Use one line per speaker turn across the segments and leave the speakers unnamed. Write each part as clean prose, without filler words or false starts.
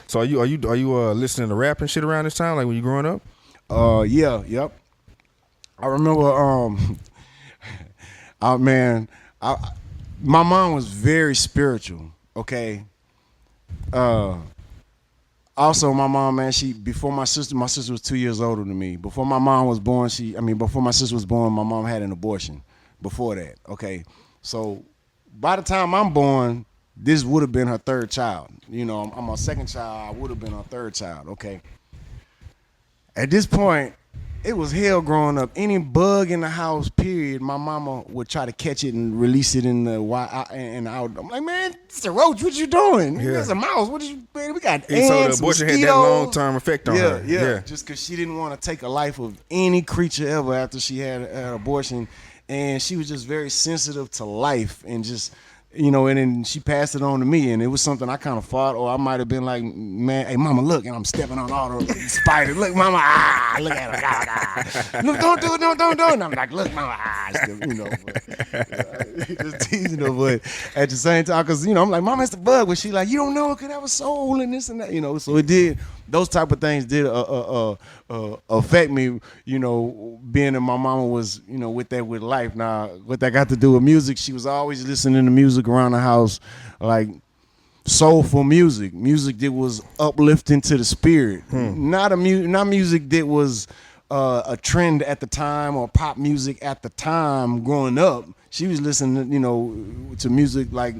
So are you listening to rap and shit around this time, like when you growing up?
Yeah, yep. I remember, man, my mom was very spiritual. Okay. Uh, Also, my mom, man, before my sister was 2 years older than me. Before my mom was born, before my sister was born, my mom had an abortion. Before that, okay. So by the time I'm born, this would have been her third child. You know, I'm her second child. I would have been her third child. Okay. At this point, it was hell growing up. Any bug in the house, period, my mama would try to catch it and release it in the and out. I'm like, man, it's a roach. What you doing?
Yeah.
It's a mouse. What you? Man, we got
And so the
ants,
abortion
mosquitoes.
had that long term effect on her.
Yeah. Just because she didn't want to take a life of any creature ever after she had an abortion, and she was just very sensitive to life and just. And then she passed it on to me, and it was something I kind of fought, or I might have been like, man, hey, mama, look, and I'm stepping on all the spiders. Look, mama, look at her. Look, don't do it, don't do it. And I'm like, look, mama, still, just teasing her, but at the same time, because, I'm like, mama, it's the bug, but she like, you don't know it could have a soul and this and that, so it did, those type of things did affect me, being that my mama was, with life. Now, what that got to do with music, she was always listening to music around the house, like soulful music that was uplifting to the spirit, not music that was a trend at the time or pop music at the time growing up. She was listening, to music like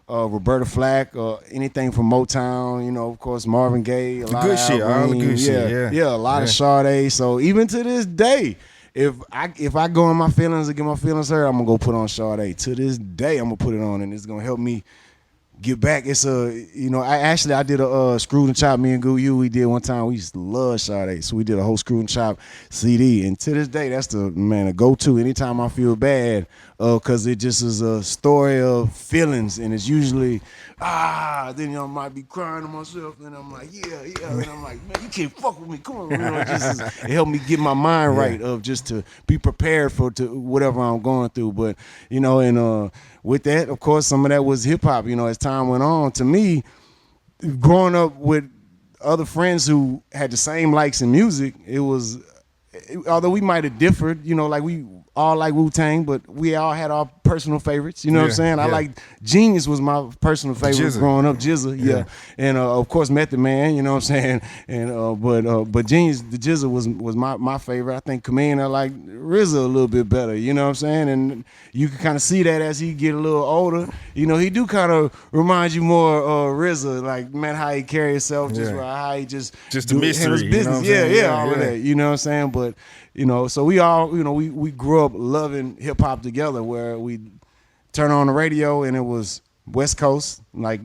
Roberta Flack or anything from Motown, of course Marvin Gaye, a lot
good
of
shit, all the good shit,
a lot of Sade. So even to this day, if I go in my feelings and get my feelings hurt, I'm gonna go put on Sade. To this day, I'm gonna put it on, and it's gonna help me get back. It's I did a Screw and Chop. Me and Goo You, we did one time. We used to love Sade, so we did a whole Screw and Chop CD. And to this day, that's a go-to anytime I feel bad, because it just is a story of feelings, and it's usually then I might be crying to myself, and I'm like, yeah, and I'm like, man, you can't fuck with me. Come on, it helped me get my mind right of just to be prepared for whatever I'm going through. But with that, of course, some of that was hip hop. As time went on, to me, growing up with other friends who had the same likes in music, although we might have differed, like we all like Wu-Tang, but we all had our personal favorites. You know what I'm saying? I like Genius was my personal favorite growing up. GZA, and of course Method Man. You know what I'm saying? And but Genius, the GZA was my favorite. I think Command I like RZA a little bit better. You know what I'm saying? And you can kind of see that as he get a little older. He do kind of remind you more of RZA, like man, how he carry himself, how he just
the mystery,
his business. All of that. You know what I'm saying? But so we all, we grew up loving hip hop together, where we turn on the radio and it was West Coast, like,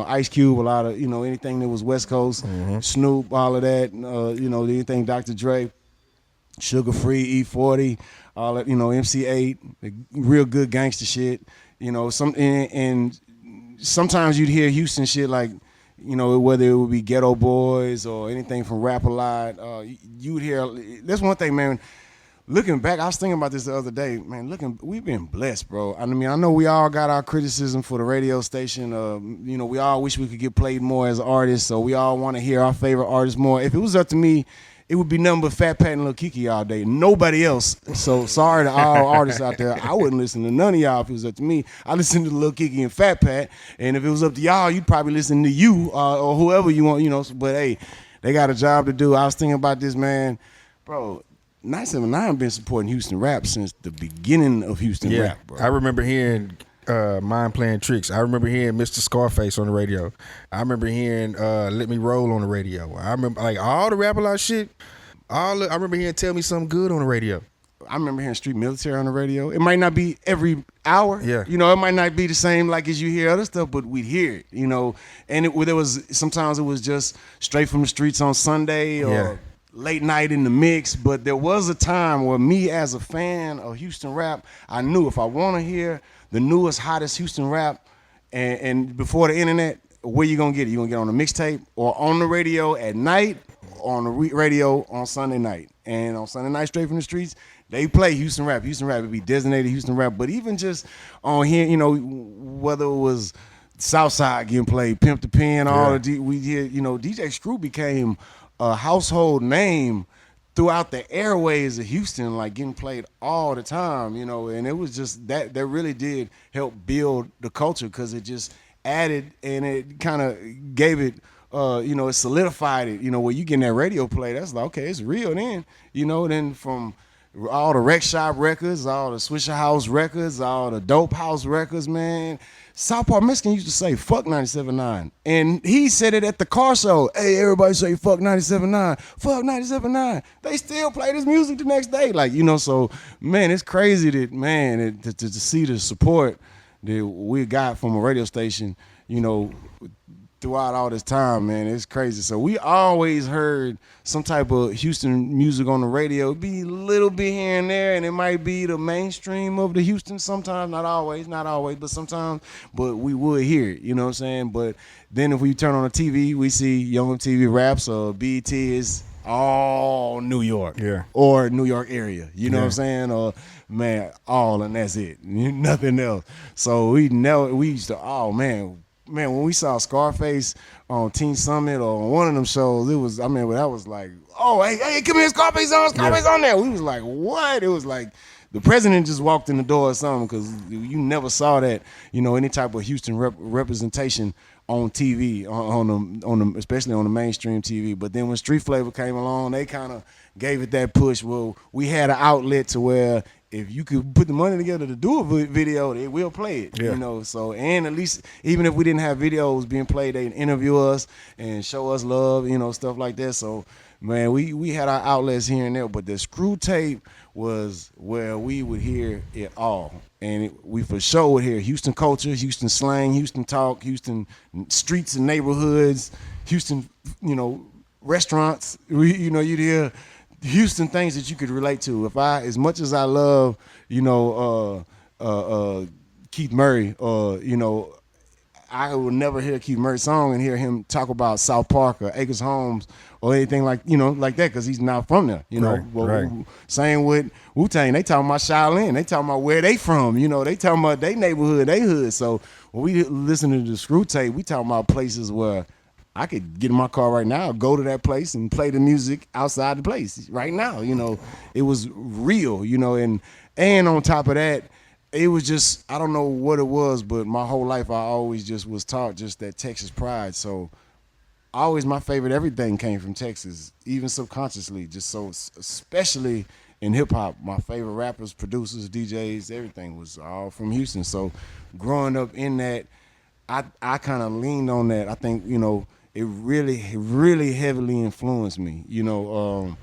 Ice Cube, a lot of, anything that was West Coast, Snoop, all of that, anything Dr. Dre, Sugar Free, E40, all that, MC8, real good gangster shit, and sometimes you'd hear Houston shit like, whether it would be Ghetto Boys or anything from Rap a Lot, you would hear. That's one thing, man. Looking back, I was thinking about this the other day, man. We've been blessed, bro. I mean, I know we all got our criticism for the radio station. We all wish we could get played more as artists, so we all want to hear our favorite artists more. If it was up to me, it would be nothing but Fat Pat and Lil Kiki all day. Nobody else. So sorry to all artists out there. I wouldn't listen to none of y'all if it was up to me. I listen to Lil Kiki and Fat Pat, and if it was up to y'all, you'd probably listen to you or whoever you want, But hey, they got a job to do. I was thinking about this, man, bro. 979 been supporting Houston rap since the beginning of Houston rap, bro.
I remember hearing Mind Playing Tricks. I remember hearing Mr. Scarface on the radio. I remember hearing Let Me Roll on the radio. I remember like all the Rap a Lot shit. I remember hearing Tell Me Something Good on the radio.
I remember hearing Street Military on the radio. It might not be every hour.
Yeah.
It might not be the same like as you hear other stuff, but we'd hear it, And there was sometimes it was just straight from the streets on Sunday or late night in the mix, but there was a time where me as a fan of Houston rap, I knew if I want to hear the newest, hottest Houston rap, and before the internet, where you gonna get it? You gonna get it on the mixtape or on the radio at night, or on the radio on Sunday night. And on Sunday night, straight from the streets, they play Houston rap. Houston rap would be designated Houston rap, but even just on here, whether it was Southside getting played, Pimp the Pen, all
Yeah.
we did. DJ Screw became a household name throughout the airways of Houston, like getting played all the time. And it was just that really did help build the culture because it just added and it kind of gave it. It solidified it. Where you getting that radio play, that's like okay, it's real. Then from all the Rec Shop records, all the Swisher House records, all the Dope House records, man. South Park Mexican used to say "fuck 97.9," and he said it at the car show. Hey, everybody say "fuck 97.9," "fuck 97.9." They still play this music the next day, So man, it's crazy that to see the support that we got from a radio station, throughout all this time, man. It's crazy. So we always heard some type of Houston music on the radio. It'd be a little bit here and there, and it might be the mainstream of the Houston sometimes, not always, but sometimes. But we would hear it, you know what I'm saying? But then if we turn on the TV, we see Young TV Raps or BET is all New York.
Yeah.
Or New York area. You know what I'm saying? Or man, all and that's it. Nothing else. So we used to, man, when we saw Scarface on Teen Summit or on one of them shows, that was like, oh, hey, come here, Scarface on there. We was like, what? It was like the president just walked in the door or something because you never saw that, any type of Houston representation on TV, especially on the mainstream TV. But then when Street Flavor came along, they kind of gave it that push. Well, we had an outlet to where if you could put the money together to do a video, they will play it.
Yeah.
So and at least even if we didn't have videos being played, they'd interview us and show us love, stuff like that. So man, we had our outlets here and there, but the Screw tape was where we would hear it all. And we for sure would hear Houston culture, Houston slang, Houston talk, Houston streets and neighborhoods, Houston, restaurants. You'd hear Houston things that you could relate to. As much as I love, Keith Murray, I would never hear Keith Murray's song and hear him talk about South Park or Acres Homes or anything like that because he's not from there.
Right.
Same with Wu-Tang. They talking about Shaolin. They talking about where they from. They talking about their neighborhood, their hood. So when we listen to the Screw tape, we talking about places where I could get in my car right now, go to that place and play the music outside the place right now. It was real, and on top of that, it was just, I don't know what it was, but my whole life I always just was taught just that Texas pride. So always my favorite everything came from Texas, even subconsciously, just so especially in hip hop. My favorite rappers, producers, DJs, everything was all from Houston. So growing up in that, I kind of leaned on that. I think, it really heavily influenced me, and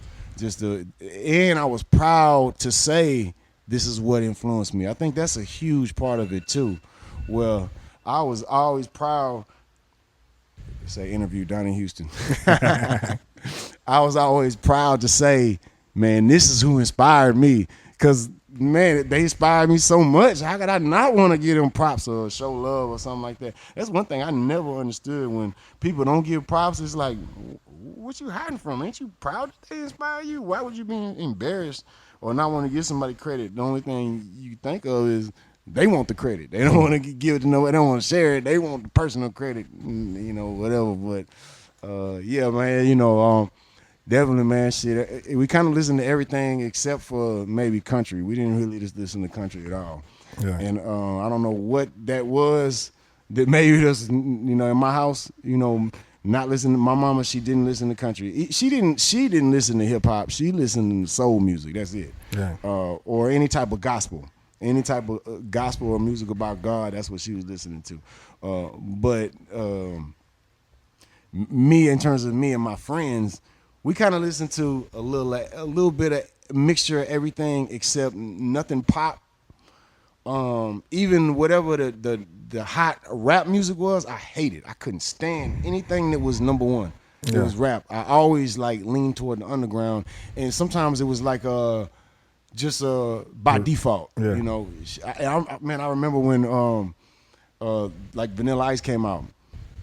I was proud to say this is what influenced me. I think that's a huge part of it too. Well, I was always proud to say interview Donnie Houston. I was always proud to say, man, this is who inspired me. Because, man, they inspired me so much. How could I not want to give them props or show love or something like that? That's one thing I never understood when people don't give props. It's like, what you hiding from? Ain't you proud that they inspire you? Why would you be embarrassed or not want to give somebody credit? The only thing you think of is they want the credit. They don't want to give it to nobody. They don't want to share it. They want the personal credit, whatever. But, yeah, man, definitely, man, shit. We kind of listened to everything except for maybe country. We didn't really just listen to country at all.
Yeah.
And I don't know what that was that maybe just, in my house, not listening. My mama, she didn't listen to country. She didn't listen to hip hop. She listened to soul music. That's it.
Yeah.
Or any type of gospel. Any type of gospel or music about God, that's what she was listening to. But me, in terms of me and my friends, we kind of listened to a little bit of mixture of everything except nothing pop. Even whatever the hot rap music was, I hated. I couldn't stand anything that was number one. It was rap. I always leaned toward the underground, and sometimes it was just by default.
Yeah.
I remember when Vanilla Ice came out.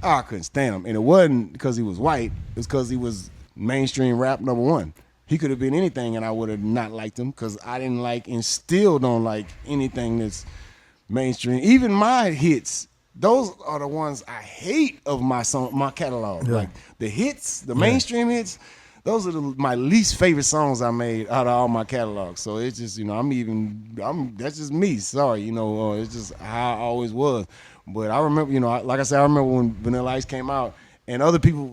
I couldn't stand him, and it wasn't because he was white. It was because he was mainstream rap number one. He could have been anything, and I would have not liked him because I didn't like and still don't like anything that's mainstream. Even my hits those are the ones I hate of my catalog.
Yeah.
Like the hits, the mainstream hits. Those are my least favorite songs I made out of all my catalog. So it's just, that's just me. Sorry, it's just how I always was. But I remember, like I said, I remember when Vanilla Ice came out, and other people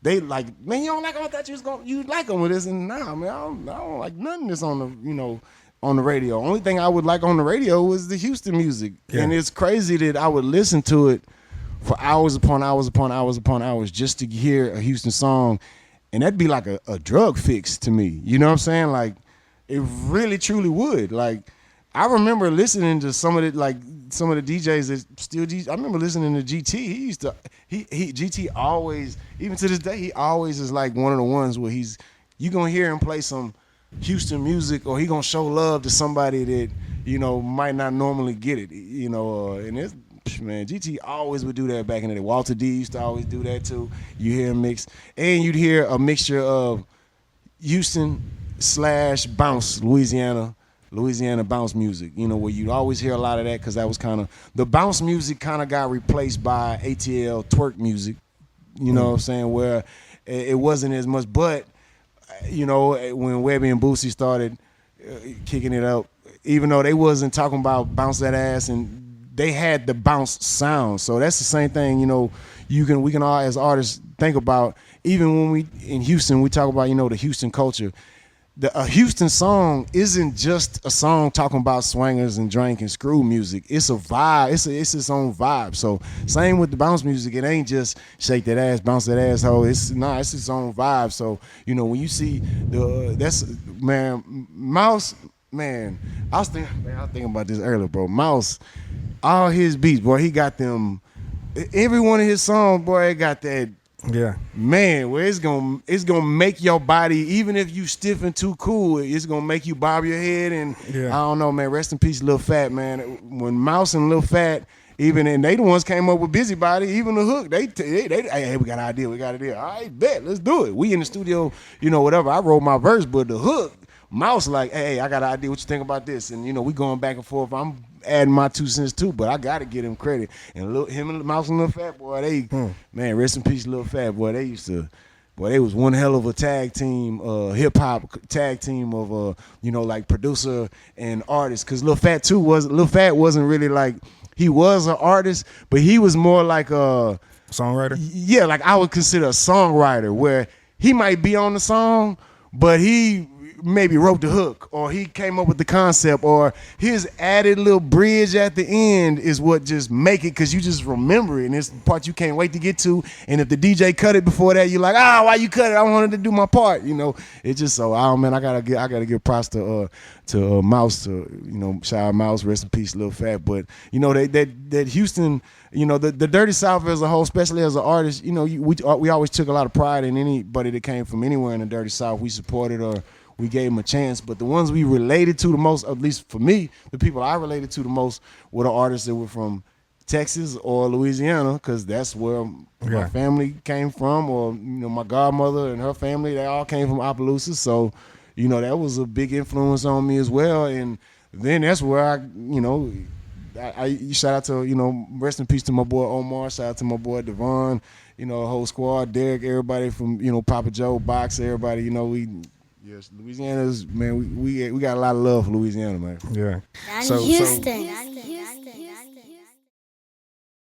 they like, man, you don't like them? I thought you like them with this, and nah, man, I don't like none of this on the radio. Only thing I would like on the radio was the Houston music, and it's crazy that I would listen to it for hours upon hours upon hours upon hours just to hear a Houston song. And that'd be like a drug fix to me. You know what I'm saying? Like, it really, truly would. Like, I remember listening to some of the DJs that still DJ. I remember listening to GT. He used to, GT always, even to this day, he always is like one of the ones where you gonna hear him play some Houston music, or he gonna show love to somebody that, might not normally get it, and it's, man, GT always would do that back in the day. Walter D used to always do that too. You hear him mix, and you'd hear a mixture of Houston / bounce, Louisiana bounce music. Where you'd always hear a lot of that, because that was kind of, the bounce music kind of got replaced by ATL twerk music. You know what I'm saying? Where it wasn't as much, but when Webby and Boosie started kicking it up, even though they wasn't talking about bounce that ass, and they had the bounce sound. So that's the same thing, we can all as artists think about, even when we in Houston, we talk about, the Houston culture. A Houston song isn't just a song talking about swingers and drink and screw music. It's a vibe. It's its own vibe. So same with the bounce music. It ain't just shake that ass, bounce that asshole. It's its own vibe. So, when you see Mouse, man, I was thinking about this earlier, bro. Mouse, all his beats, boy, he got them. Every one of his songs, boy, it got that.
Yeah,
man, where it's gonna make your body, even if you stiff and too cool, it's gonna make you bob your head. And I don't know, man. Rest in peace, Lil Fat, man. When Mouse and Lil Fat, and they the ones came up with Busybody, even the hook. They hey, we got an idea. All right, bet, let's do it. We in the studio, whatever. I wrote my verse, but the hook, Mouse like, hey, I got an idea. What you think about this? And we going back and forth. I'm adding my 2 cents too, but I gotta give him credit. And him and Mouse and Lil Fat, boy, man, rest in peace, Lil Fat, boy. They was one hell of a tag team, hip hop tag team of like producer and artist. Cause Lil Fat wasn't really like, he was an artist, but he was more like a
songwriter.
Yeah, like I would consider a songwriter, where he might be on the song, but he maybe wrote the hook, or he came up with the concept, or his added little bridge at the end is what just make it, because you just remember it, and it's the part you can't wait to get to. And if the DJ cut it before that, you're like, why you cut it? I wanted to do my part. It's just so, man, I gotta give props to Mouse, to shout out Mouse, rest in peace, Lil Fat. But that Houston, the Dirty South as a whole, especially as an artist, we always took a lot of pride in anybody that came from anywhere in the Dirty South. We supported, or we gave them a chance. But the ones we related to the most, at least for me, the people I related to the most, were the artists that were from Texas or Louisiana, because that's where my family came from, or my godmother and her family, they all came from Opelousas. So that was a big influence on me as well. And then that's where I shout out to, rest in peace to my boy Omar, shout out to my boy Devon, whole squad, Derek, everybody from Papa Joe, Box, everybody. Yes, Louisiana's, man, we got a lot of love for Louisiana, man.
Yeah.
Donnie Houston.